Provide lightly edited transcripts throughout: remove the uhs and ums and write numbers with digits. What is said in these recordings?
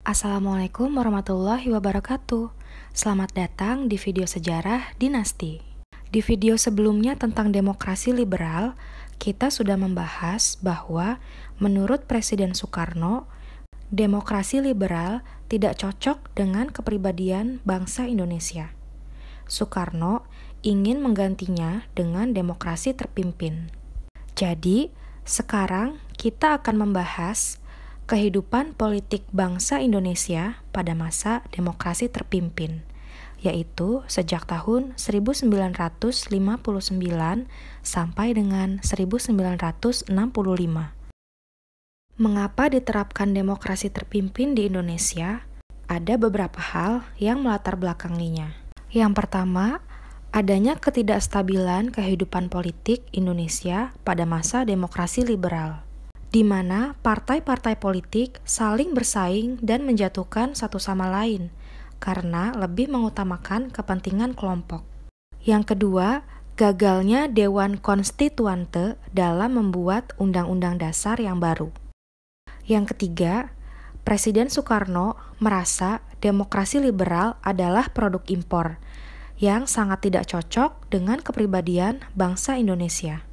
Assalamualaikum warahmatullahi wabarakatuh. Selamat datang di video sejarah dinasti. Di video sebelumnya tentang demokrasi liberal, kita sudah membahas bahwa menurut Presiden Soekarno, demokrasi liberal tidak cocok dengan kepribadian bangsa Indonesia. Soekarno ingin menggantinya dengan demokrasi terpimpin. Jadi, sekarang kita akan membahas kehidupan politik bangsa Indonesia pada masa demokrasi terpimpin, yaitu sejak tahun 1959 sampai dengan 1965. Mengapa diterapkan demokrasi terpimpin di Indonesia? Ada beberapa hal yang melatar belakanginya. Yang pertama, adanya ketidakstabilan kehidupan politik Indonesia pada masa demokrasi liberal, di mana partai-partai politik saling bersaing dan menjatuhkan satu sama lain karena lebih mengutamakan kepentingan kelompok. Yang kedua, gagalnya Dewan Konstituante dalam membuat Undang-Undang Dasar yang baru. Yang ketiga, Presiden Soekarno merasa demokrasi liberal adalah produk impor yang sangat tidak cocok dengan kepribadian bangsa Indonesia.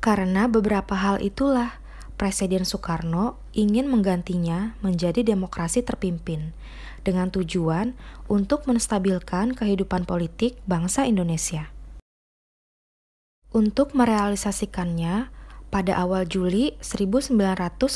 Karena beberapa hal itulah, Presiden Soekarno ingin menggantinya menjadi demokrasi terpimpin dengan tujuan untuk menstabilkan kehidupan politik bangsa Indonesia. Untuk merealisasikannya, pada awal Juli 1959,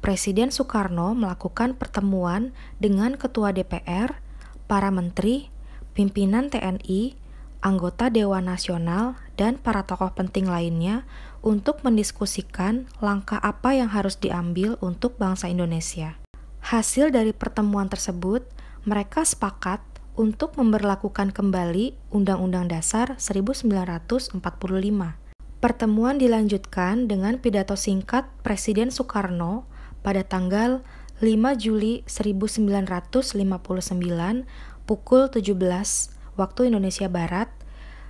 Presiden Soekarno melakukan pertemuan dengan Ketua DPR, para menteri, pimpinan TNI, anggota Dewan Nasional, dan para tokoh penting lainnya untuk mendiskusikan langkah apa yang harus diambil untuk bangsa Indonesia. Hasil dari pertemuan tersebut, mereka sepakat untuk memberlakukan kembali Undang-Undang Dasar 1945. Pertemuan dilanjutkan dengan pidato singkat Presiden Soekarno pada tanggal 5 Juli 1959 pukul 17 waktu Indonesia Barat,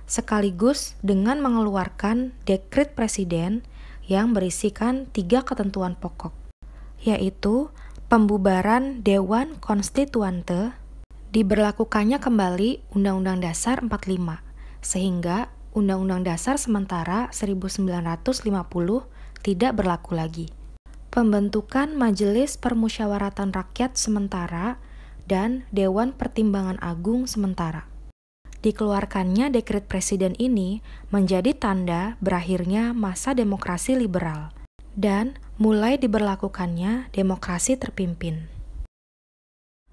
sekaligus dengan mengeluarkan dekret presiden yang berisikan 3 ketentuan pokok, yaitu pembubaran Dewan Konstituante, diberlakukannya kembali Undang-Undang Dasar 45, sehingga Undang-Undang Dasar sementara 1950 tidak berlaku lagi. Pembentukan Majelis Permusyawaratan Rakyat sementara dan Dewan Pertimbangan Agung sementara. Dikeluarkannya dekret presiden ini menjadi tanda berakhirnya masa demokrasi liberal dan mulai diberlakukannya demokrasi terpimpin.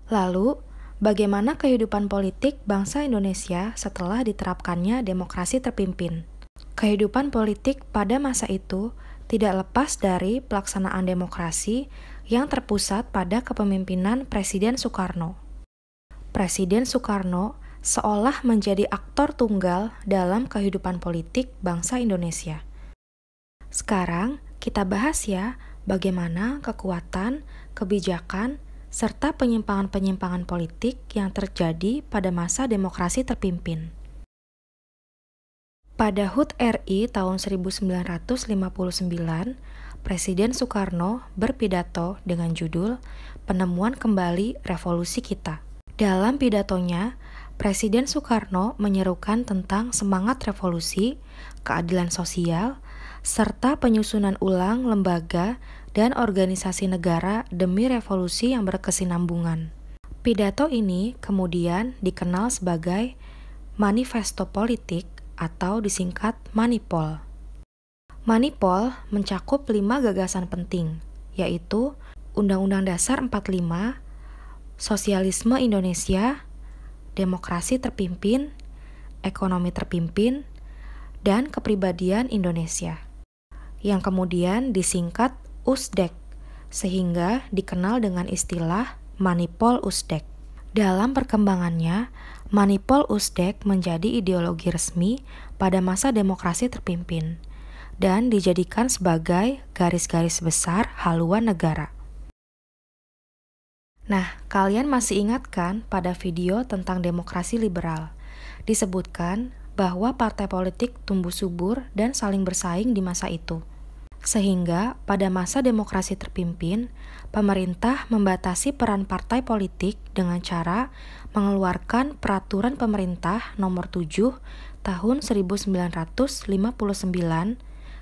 Lalu, bagaimana kehidupan politik bangsa Indonesia setelah diterapkannya demokrasi terpimpin? Kehidupan politik pada masa itu tidak lepas dari pelaksanaan demokrasi yang terpusat pada kepemimpinan Presiden Soekarno. Presiden Soekarno seolah menjadi aktor tunggal dalam kehidupan politik bangsa Indonesia. Sekarang kita bahas ya bagaimana kekuatan, kebijakan, serta penyimpangan-penyimpangan politik yang terjadi pada masa demokrasi terpimpin. Pada HUT RI tahun 1959, Presiden Soekarno berpidato dengan judul Penemuan Kembali Revolusi Kita. Dalam pidatonya, Presiden Soekarno menyerukan tentang semangat revolusi, keadilan sosial, serta penyusunan ulang lembaga dan organisasi negara demi revolusi yang berkesinambungan. Pidato ini kemudian dikenal sebagai Manifesto Politik atau disingkat Manipol. Manipol mencakup 5 gagasan penting, yaitu Undang-Undang Dasar 45, Sosialisme Indonesia, Demokrasi terpimpin, Ekonomi terpimpin, dan Kepribadian Indonesia, yang kemudian disingkat USDEK, sehingga dikenal dengan istilah Manipol USDEK. Dalam perkembangannya, Manipol USDEK menjadi ideologi resmi pada masa demokrasi terpimpin, dan dijadikan sebagai garis-garis besar haluan negara. Nah, kalian masih ingat kan pada video tentang demokrasi liberal? Disebutkan bahwa partai politik tumbuh subur dan saling bersaing di masa itu. Sehingga pada masa demokrasi terpimpin, pemerintah membatasi peran partai politik dengan cara mengeluarkan Peraturan Pemerintah Nomor 7 Tahun 1959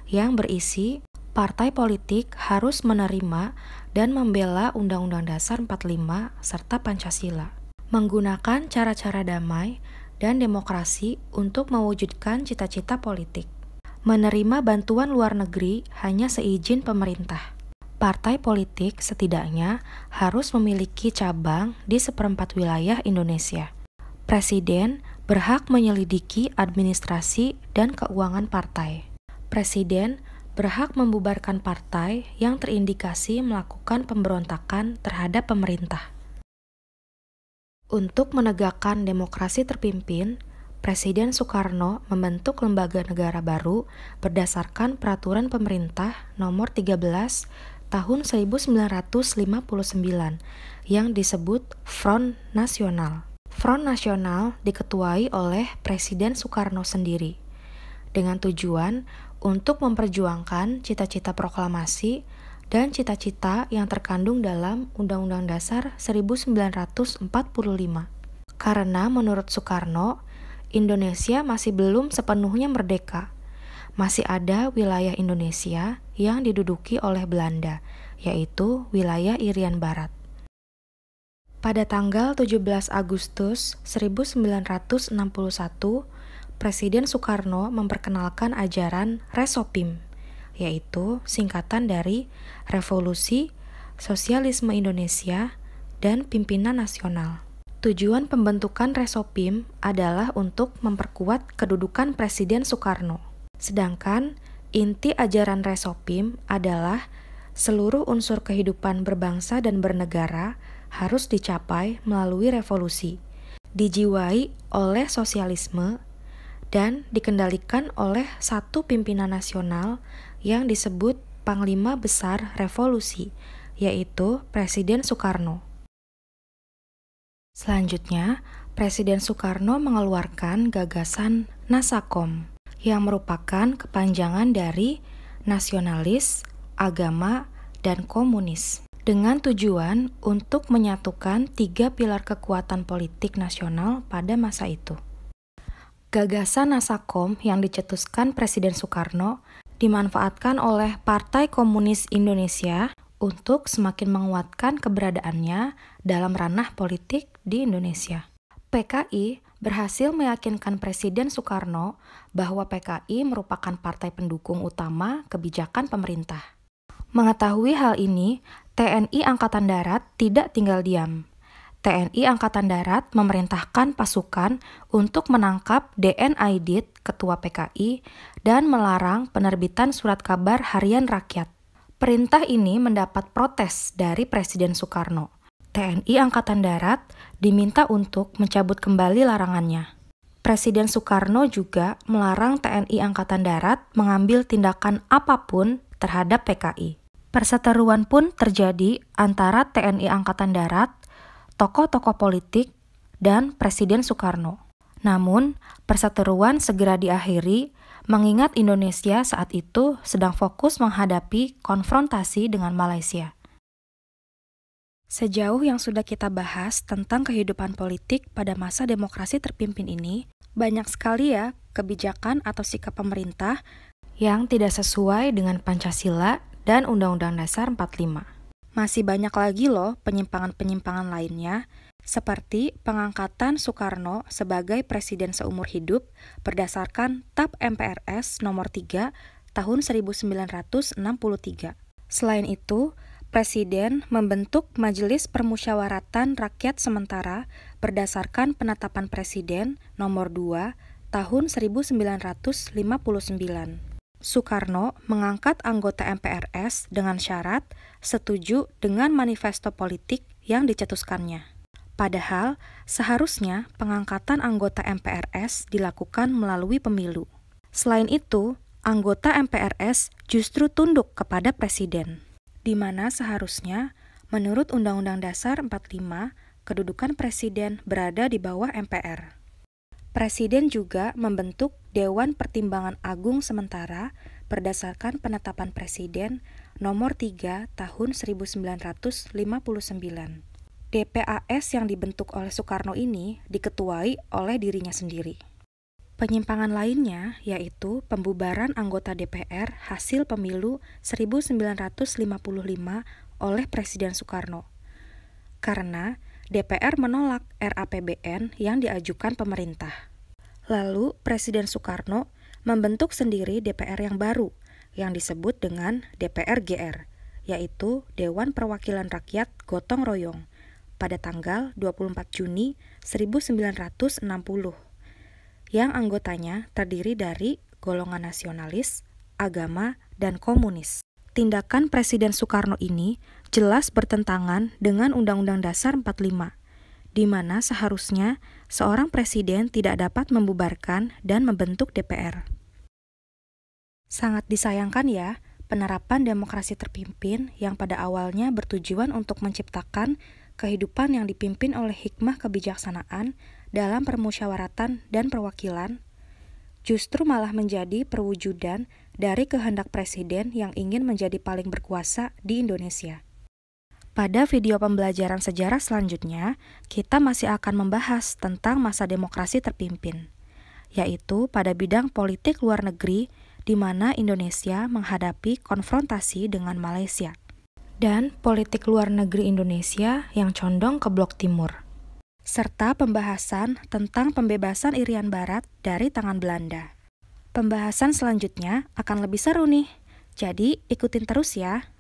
yang berisi partai politik harus menerima dan membela Undang-Undang Dasar 45 serta Pancasila, menggunakan cara-cara damai dan demokrasi untuk mewujudkan cita-cita politik. Menerima bantuan luar negeri hanya seizin pemerintah. Partai politik setidaknya harus memiliki cabang di 1/4 wilayah Indonesia. Presiden berhak menyelidiki administrasi dan keuangan partai. Presiden berhak membubarkan partai yang terindikasi melakukan pemberontakan terhadap pemerintah. Untuk menegakkan demokrasi terpimpin, Presiden Soekarno membentuk lembaga negara baru berdasarkan Peraturan Pemerintah Nomor 13 Tahun 1959 yang disebut Front Nasional. Front Nasional diketuai oleh Presiden Soekarno sendiri, dengan tujuan untuk memperjuangkan cita-cita proklamasi dan cita-cita yang terkandung dalam Undang-Undang Dasar 1945. Karena menurut Soekarno, Indonesia masih belum sepenuhnya merdeka. Masih ada wilayah Indonesia yang diduduki oleh Belanda, yaitu wilayah Irian Barat. Pada tanggal 17 Agustus 1961, Presiden Soekarno memperkenalkan ajaran Resopim, yaitu singkatan dari Revolusi Sosialisme Indonesia dan Pimpinan Nasional. Tujuan pembentukan Resopim adalah untuk memperkuat kedudukan Presiden Soekarno. Sedangkan inti ajaran Resopim adalah seluruh unsur kehidupan berbangsa dan bernegara harus dicapai melalui revolusi, dijiwai oleh sosialisme, dan dikendalikan oleh satu pimpinan nasional yang disebut Panglima Besar Revolusi, yaitu Presiden Soekarno. Selanjutnya, Presiden Soekarno mengeluarkan gagasan Nasakom, yang merupakan kepanjangan dari nasionalis, agama, dan komunis, dengan tujuan untuk menyatukan 3 pilar kekuatan politik nasional pada masa itu. Gagasan Nasakom yang dicetuskan Presiden Soekarno dimanfaatkan oleh Partai Komunis Indonesia untuk semakin menguatkan keberadaannya dalam ranah politik di Indonesia. PKI berhasil meyakinkan Presiden Soekarno bahwa PKI merupakan partai pendukung utama kebijakan pemerintah. Mengetahui hal ini, TNI Angkatan Darat tidak tinggal diam. TNI Angkatan Darat memerintahkan pasukan untuk menangkap D.N. Aidit, Ketua PKI, dan melarang penerbitan surat kabar harian rakyat. Perintah ini mendapat protes dari Presiden Soekarno. TNI Angkatan Darat diminta untuk mencabut kembali larangannya. Presiden Soekarno juga melarang TNI Angkatan Darat mengambil tindakan apapun terhadap PKI. Perseteruan pun terjadi antara TNI Angkatan Darat, tokoh-tokoh politik, dan Presiden Soekarno. Namun, perseteruan segera diakhiri mengingat Indonesia saat itu sedang fokus menghadapi konfrontasi dengan Malaysia. Sejauh yang sudah kita bahas tentang kehidupan politik pada masa demokrasi terpimpin ini, banyak sekali ya kebijakan atau sikap pemerintah yang tidak sesuai dengan Pancasila dan Undang-Undang Dasar 45. Masih banyak lagi loh penyimpangan-penyimpangan lainnya, seperti pengangkatan Soekarno sebagai presiden seumur hidup berdasarkan TAP MPRS nomor 3 tahun 1963. Selain itu, Presiden membentuk Majelis Permusyawaratan Rakyat Sementara berdasarkan Penetapan Presiden nomor 2 tahun 1959. Soekarno mengangkat anggota MPRS dengan syarat setuju dengan manifesto politik yang dicetuskannya. Padahal, seharusnya pengangkatan anggota MPRS dilakukan melalui pemilu. Selain itu, anggota MPRS justru tunduk kepada Presiden, di mana seharusnya, menurut Undang-Undang Dasar 45, kedudukan Presiden berada di bawah MPR. Presiden juga membentuk Dewan Pertimbangan Agung Sementara berdasarkan penetapan Presiden nomor 3 tahun 1959. DPAS yang dibentuk oleh Soekarno ini diketuai oleh dirinya sendiri. Penyimpangan lainnya yaitu pembubaran anggota DPR hasil pemilu 1955 oleh Presiden Soekarno. Karena DPR menolak RAPBN yang diajukan pemerintah. Lalu Presiden Soekarno membentuk sendiri DPR yang baru yang disebut dengan DPR-GR, yaitu Dewan Perwakilan Rakyat Gotong Royong, pada tanggal 24 Juni 1960, yang anggotanya terdiri dari golongan nasionalis, agama, dan komunis. Tindakan Presiden Soekarno ini jelas bertentangan dengan Undang-Undang Dasar 45, di mana seharusnya seorang presiden tidak dapat membubarkan dan membentuk DPR. Sangat disayangkan ya, penerapan demokrasi terpimpin yang pada awalnya bertujuan untuk menciptakan kehidupan yang dipimpin oleh hikmah kebijaksanaan dalam permusyawaratan dan perwakilan, justru malah menjadi perwujudan dari kehendak presiden yang ingin menjadi paling berkuasa di Indonesia. Pada video pembelajaran sejarah selanjutnya, kita masih akan membahas tentang masa demokrasi terpimpin, yaitu pada bidang politik luar negeri di mana Indonesia menghadapi konfrontasi dengan Malaysia, dan politik luar negeri Indonesia yang condong ke blok timur, serta pembahasan tentang pembebasan Irian Barat dari tangan Belanda. Pembahasan selanjutnya akan lebih seru nih, jadi ikutin terus ya.